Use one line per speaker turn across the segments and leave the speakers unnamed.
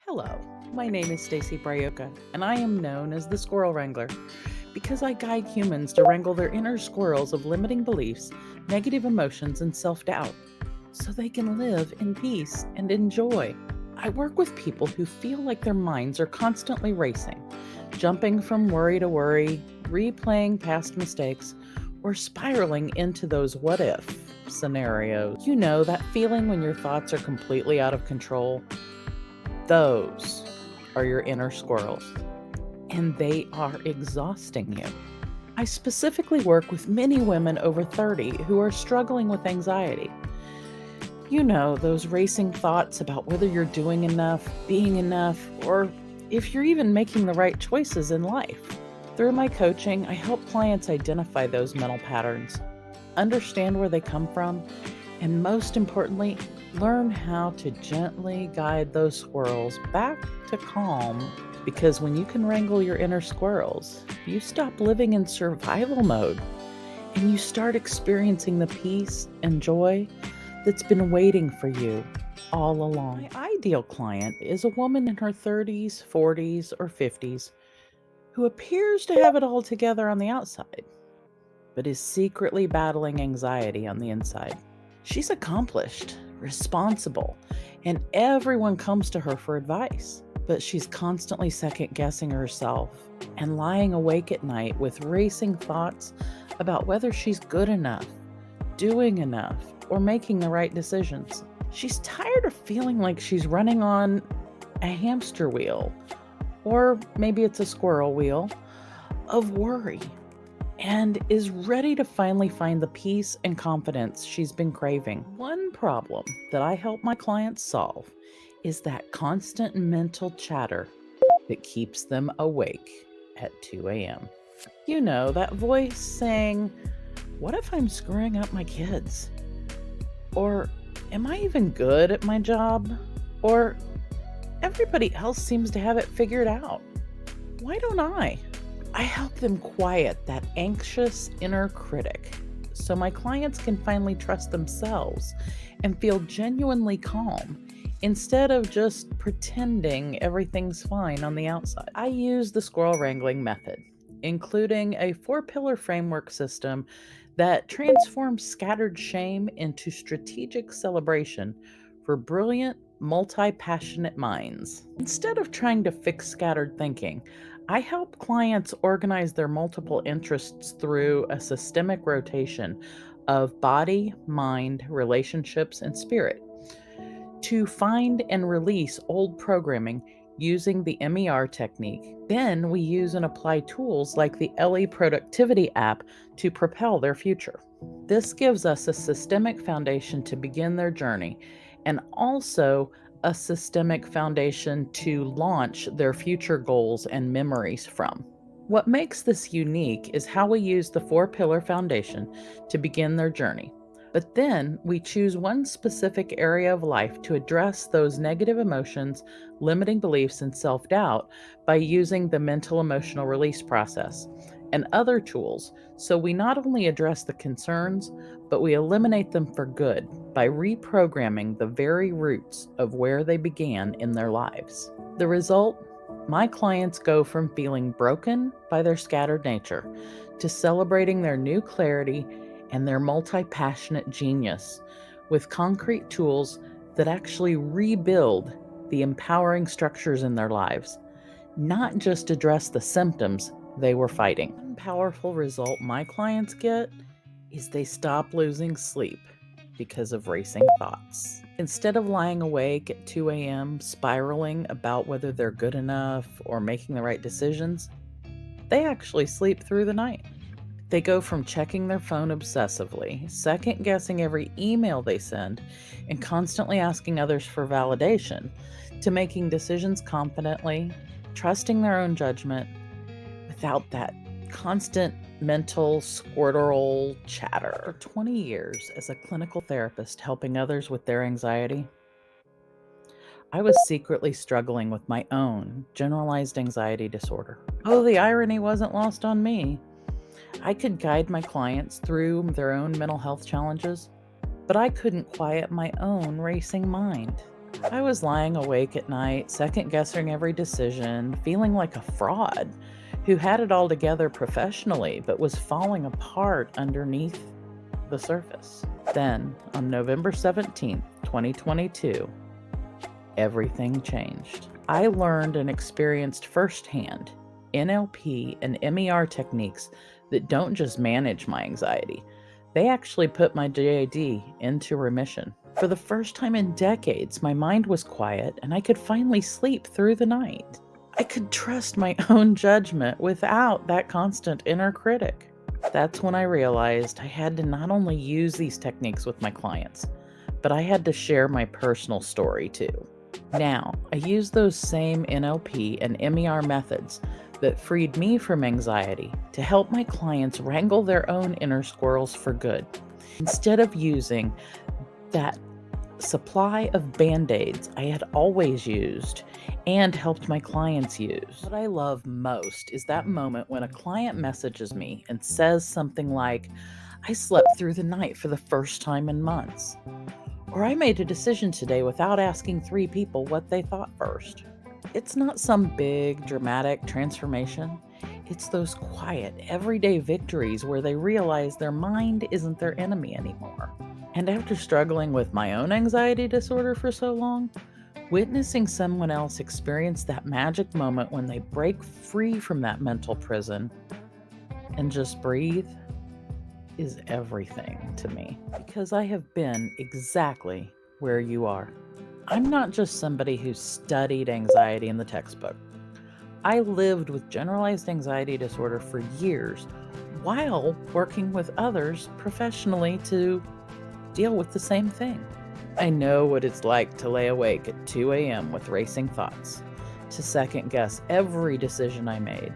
Hello, my name is Stacy Braiuca, and I am known as the Squirrel Wrangler because I guide humans to wrangle their inner squirrels of limiting beliefs, negative emotions, and self doubt so they can live in peace and in joy. I work with people who feel like their minds are constantly racing, jumping from worry to worry, replaying past mistakes, or spiraling into those what if scenarios. You know, that feeling when your thoughts are completely out of control? Those are your inner squirrels, and they are exhausting you. I specifically work with many women over 30 who are struggling with anxiety. You know, those racing thoughts about whether you're doing enough, being enough, or if you're even making the right choices in life. Through my coaching, I help clients identify those mental patterns, understand where they come from, and most importantly, learn how to gently guide those squirrels back to calm. Because when you can wrangle your inner squirrels, you stop living in survival mode and you start experiencing the peace and joy that's been waiting for you all along. My ideal client is a woman in her 30s, 40s, or 50s who appears to have it all together on the outside, but is secretly battling anxiety on the inside. She's accomplished, responsible, and everyone comes to her for advice. But she's constantly second guessing herself and lying awake at night with racing thoughts about whether she's good enough, doing enough, or making the right decisions. She's tired of feeling like she's running on a hamster wheel, or maybe it's a squirrel wheel, of worry, and is ready to finally find the peace and confidence she's been craving. One problem that I help my clients solve is that constant mental chatter that keeps them awake at 2 a.m. You know, that voice saying, "What if I'm screwing up my kids?" Or, "Am I even good at my job?" Or, "Everybody else seems to have it figured out. Why don't I?" I help them quiet that anxious inner critic so my clients can finally trust themselves and feel genuinely calm instead of just pretending everything's fine on the outside. I use the Squirrel Wrangling Method, including a 4-pillar framework system that transforms scattered shame into strategic celebration for brilliant, multi passionate minds. Instead of trying to fix scattered thinking, I help clients organize their multiple interests through a systemic rotation of body, mind, relationships, and spirit to find and release old programming using the MER technique. Then we use and apply tools like the LE Productivity app to propel their future. This gives us a systemic foundation to begin their journey and also a systemic foundation to launch their future goals and memories from. What makes this unique is how we use the 4-pillar foundation to begin their journey. But then we choose one specific area of life to address those negative emotions, limiting beliefs, and self doubt by using the mental emotional release process and other tools. So we not only address the concerns, but we eliminate them for good by reprogramming the very roots of where they began in their lives. The result? My clients go from feeling broken by their scattered nature to celebrating their new clarity and their multi passionate genius with concrete tools that actually rebuild the empowering structures in their lives, not just address the symptoms they were fighting. One powerful result my clients get is they stop losing sleep because of racing thoughts. Instead of lying awake at 2 a.m., spiraling about whether they're good enough or making the right decisions, they actually sleep through the night. They go from checking their phone obsessively, second guessing every email they send, and constantly asking others for validation, to making decisions confidently, trusting their own judgment without that constant mental squirrel chatter. For 20 years as a clinical therapist helping others with their anxiety, I was secretly struggling with my own generalized anxiety disorder. Oh, the irony wasn't lost on me. I could guide my clients through their own mental health challenges, but I couldn't quiet my own racing mind. I was lying awake at night, second guessing every decision, feeling like a fraud who had it all together professionally but was falling apart underneath the surface. Then, on November 17th, 2022, everything changed. I learned and experienced firsthand NLP and MER techniques that don't just manage my anxiety, they actually put my JAD into remission. For the first time in decades, my mind was quiet and I could finally sleep through the night. I could trust my own judgment without that constant inner critic. That's when I realized I had to not only use these techniques with my clients, but I had to share my personal story too. Now, I use those same NLP and MER methods that freed me from anxiety to help my clients wrangle their own inner squirrels for good. Instead of using that supply of band-aids I had always used and helped my clients use. What I love most is that moment when a client messages me and says something like, "I slept through the night for the first time in months," or "I made a decision today without asking 3 people what they thought first." It's not some big, dramatic transformation. It's those quiet, everyday victories where they realize their mind isn't their enemy anymore. And after struggling with my own anxiety disorder for so long, witnessing someone else experience that magic moment when they break free from that mental prison and just breathe is everything to me, because I have been exactly where you are. I'm not just somebody who studied anxiety in the textbook. I lived with generalized anxiety disorder for years while working with others professionally to deal with the same thing. I know what it's like to lay awake at 2 a.m. with racing thoughts, to second guess every decision I made,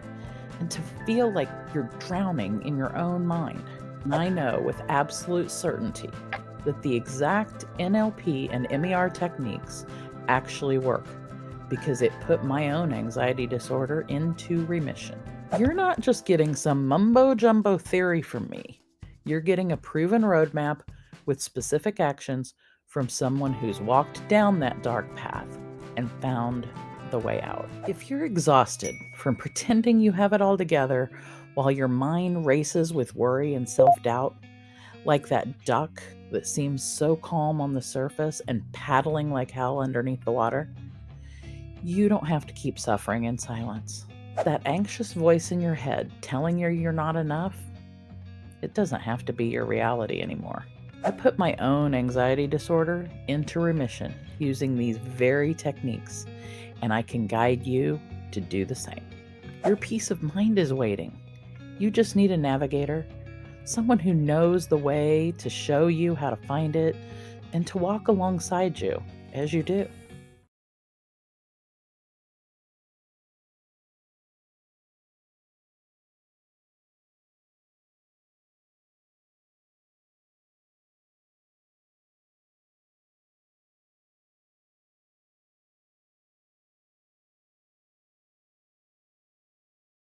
and to feel like you're drowning in your own mind. And I know with absolute certainty that the exact NLP and MER techniques actually work, because it put my own anxiety disorder into remission. You're not just getting some mumbo jumbo theory from me. You're getting a proven roadmap with specific actions from someone who's walked down that dark path and found the way out. If you're exhausted from pretending you have it all together while your mind races with worry and self-doubt, like that duck that seems so calm on the surface and paddling like hell underneath the water, you don't have to keep suffering in silence. That anxious voice in your head telling you you're not enough, it doesn't have to be your reality anymore. I put my own anxiety disorder into remission using these very techniques, and I can guide you to do the same. Your peace of mind is waiting. You just need a navigator, someone who knows the way to show you how to find it and to walk alongside you as you do.